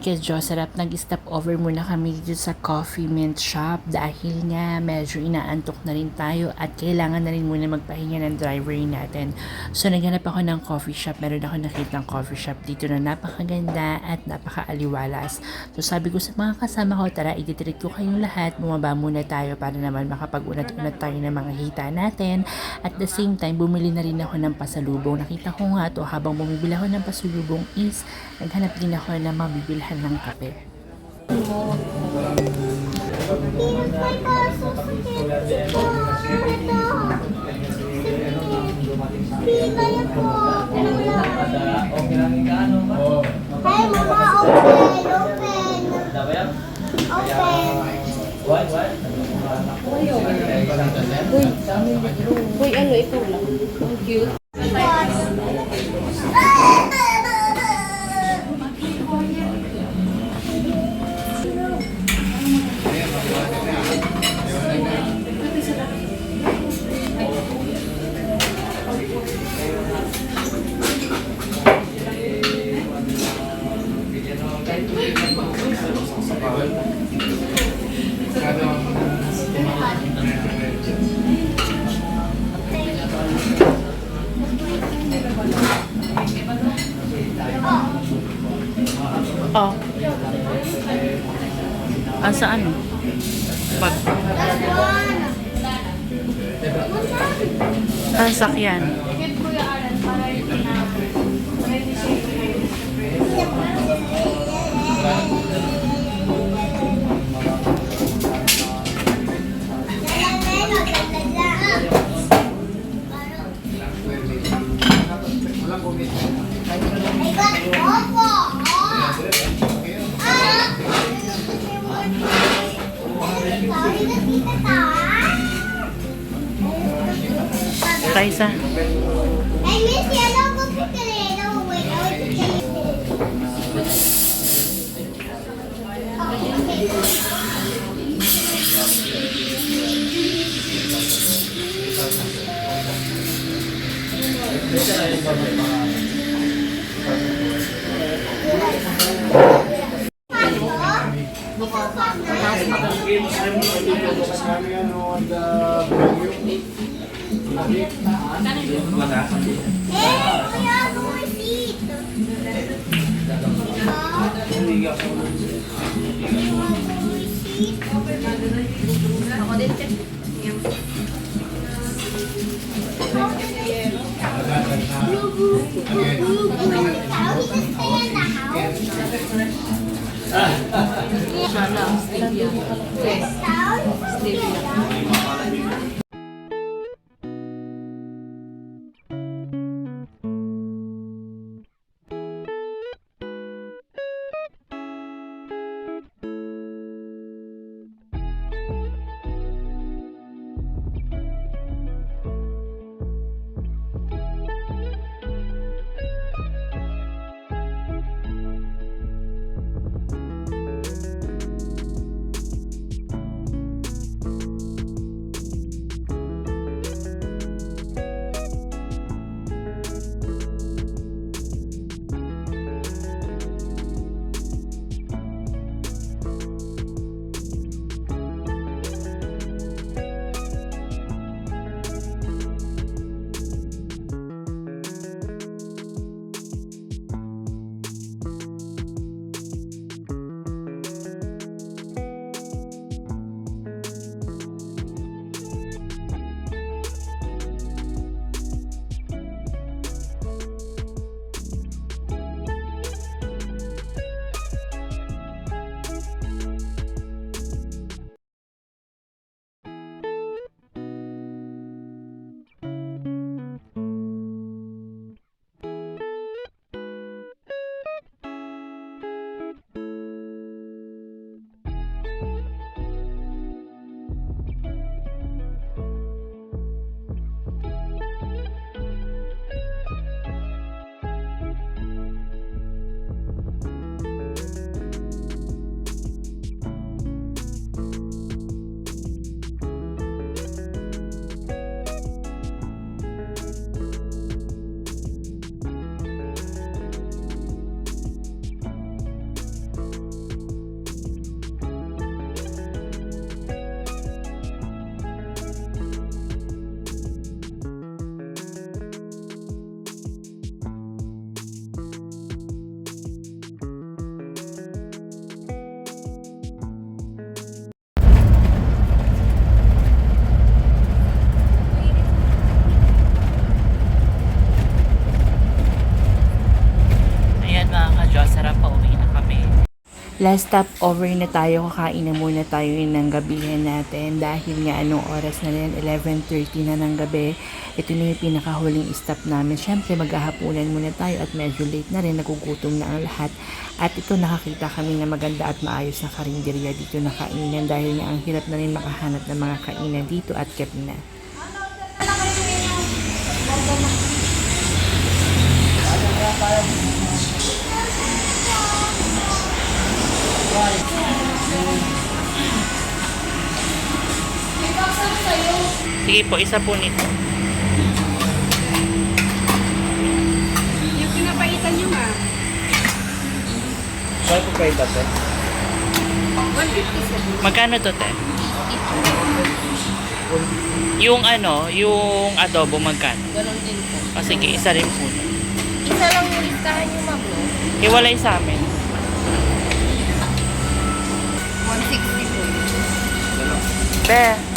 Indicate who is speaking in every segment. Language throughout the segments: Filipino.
Speaker 1: Kedyo, sarap nag-stop over muna kami dito sa Coffee Mint Shop dahil nga medyo inaantok na rin tayo at kailangan na rin muna magpahinga ng driver natin. So naghanap ako ng coffee shop, meron ako nakitang coffee shop dito na napakaganda at napakaaliwalas. So sabi ko sa mga kasama ko, tara ititreat ko kayong lahat, bumaba muna tayo para naman makapag-unat-unat tayo ng mga hita natin. At the same time, bumili na rin ako ng pasalubong. Nakita ko nga to habang bumibili ako ng pasalubong is naghanap din ako na mabibilhan ng kape.
Speaker 2: Uy, ano ito lang? Ang cute.
Speaker 1: Oh. Saan? Pag... sakyan. Kaisa.
Speaker 3: Hey, Miss Yellow, go pick a little. Wait, I want to take
Speaker 1: Last stop over na tayo, kakain na muna tayo ng gabihan natin dahil nga anong oras na rin, 11:30 na ng gabi. Ito na yung pinakahuling stop namin. Siyempre maghahapunan muna tayo at medyo late na rin, nagugutom na ang lahat. At ito nakakita kami na maganda at maayos na karinderya dito na kainan dahil nga ang hirap na rin makahanap ng mga kainan dito at gabi na. Sige po, isa po nito.
Speaker 2: Yung pinapaitan nyo ma.
Speaker 4: Kaya po kayo dati?
Speaker 2: 150
Speaker 1: Magkano to, te? Yung ano, yung adobo magkano?
Speaker 2: Ganon din po.
Speaker 1: O sige, isa rin po.
Speaker 2: Isa lang yung listahan nyo ma'am, no?
Speaker 1: Hiwalay sa amin.
Speaker 2: 160 po.
Speaker 1: Be,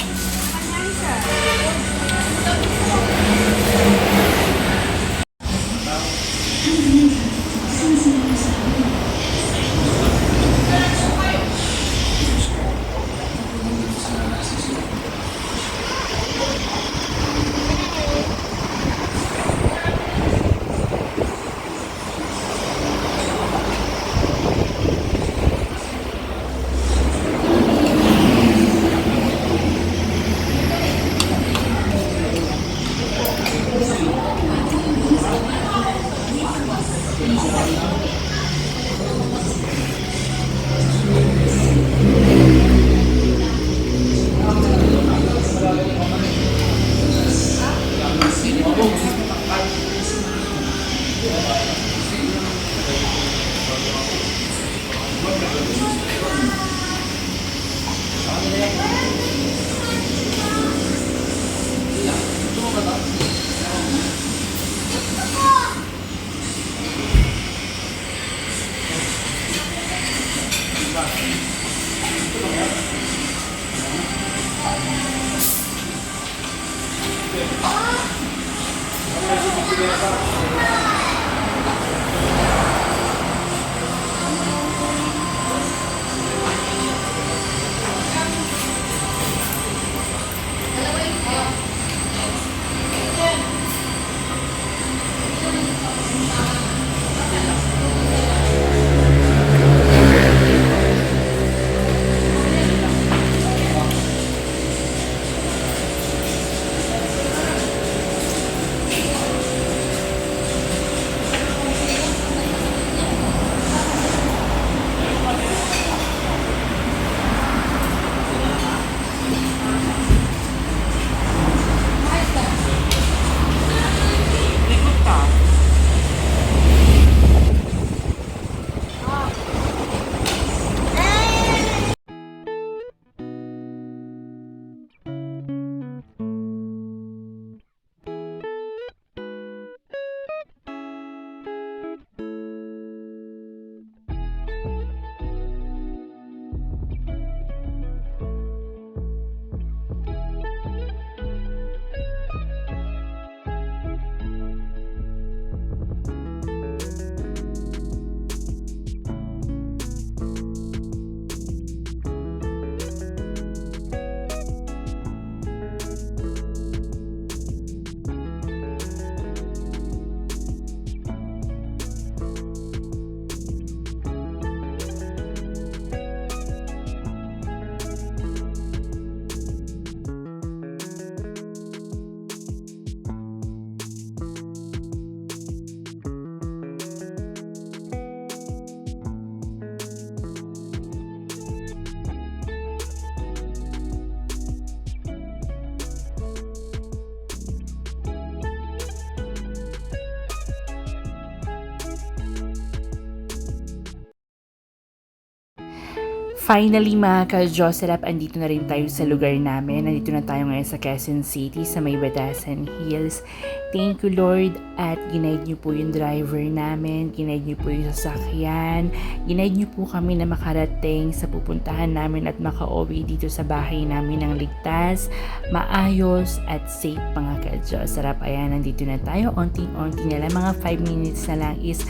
Speaker 1: finally mga ka-Jocerap, andito na rin tayo sa lugar namin. Nandito na tayo ngayon sa Quezon City, sa may Batasan Hills. Thank you Lord at ginaid niyo po yung driver namin, ginaid niyo po yung sasakyan, ginaid niyo po kami na makarating sa pupuntahan namin at makauwi dito sa bahay namin ng ligtas, maayos at safe mga ka-Jocerap. Ayan, nandito na tayo, onting-onti na lang, mga 5 minutes na lang is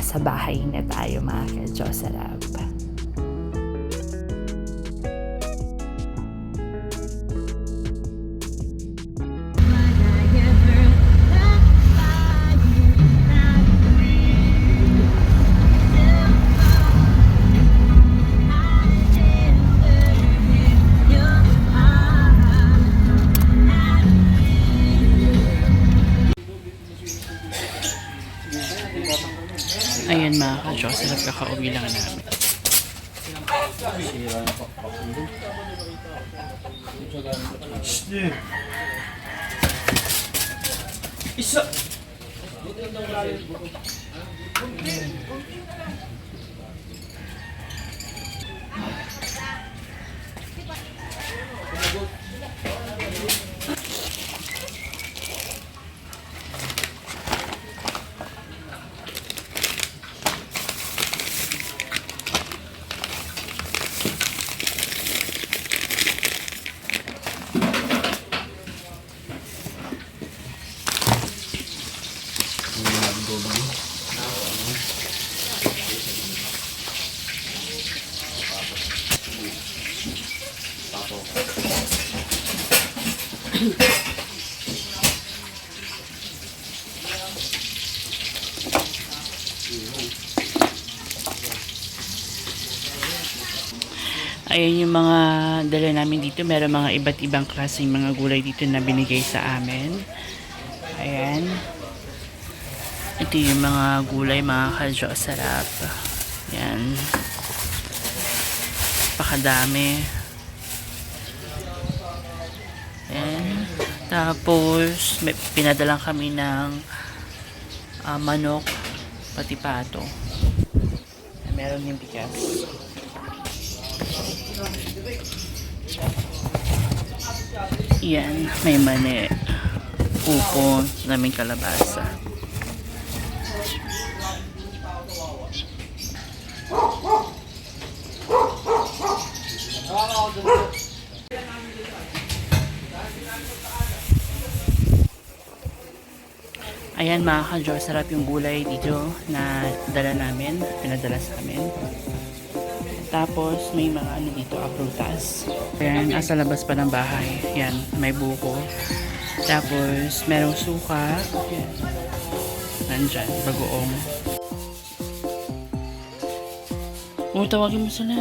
Speaker 1: sa bahay na tayo mga ka-Jocerap. Ayan mga ka-Diyos, sarap kakauwi lang namin.
Speaker 4: Isa.
Speaker 1: Ayan yung mga dala namin dito. Meron mga iba't ibang klaseng mga gulay dito na binigay sa amin. Ayan. Ito yung mga gulay, mga ka-Diyos, sarap. Ayan. Pakadami. Ayan. Tapos, pinadalang kami ng manok, pati pato. Meron yung bigas. Yan, may mani, upo, naming kalabasa. Ayan mga ka-Diyos, sarap yung gulay dito na dala namin, pinadala sa amin. Tapos may mga ano dito, prutas. Ayan, sa labas pa ng bahay. Yan, may buko. Tapos merong suka. Yan. Nandyan, bagoong. Tawagin mo sila.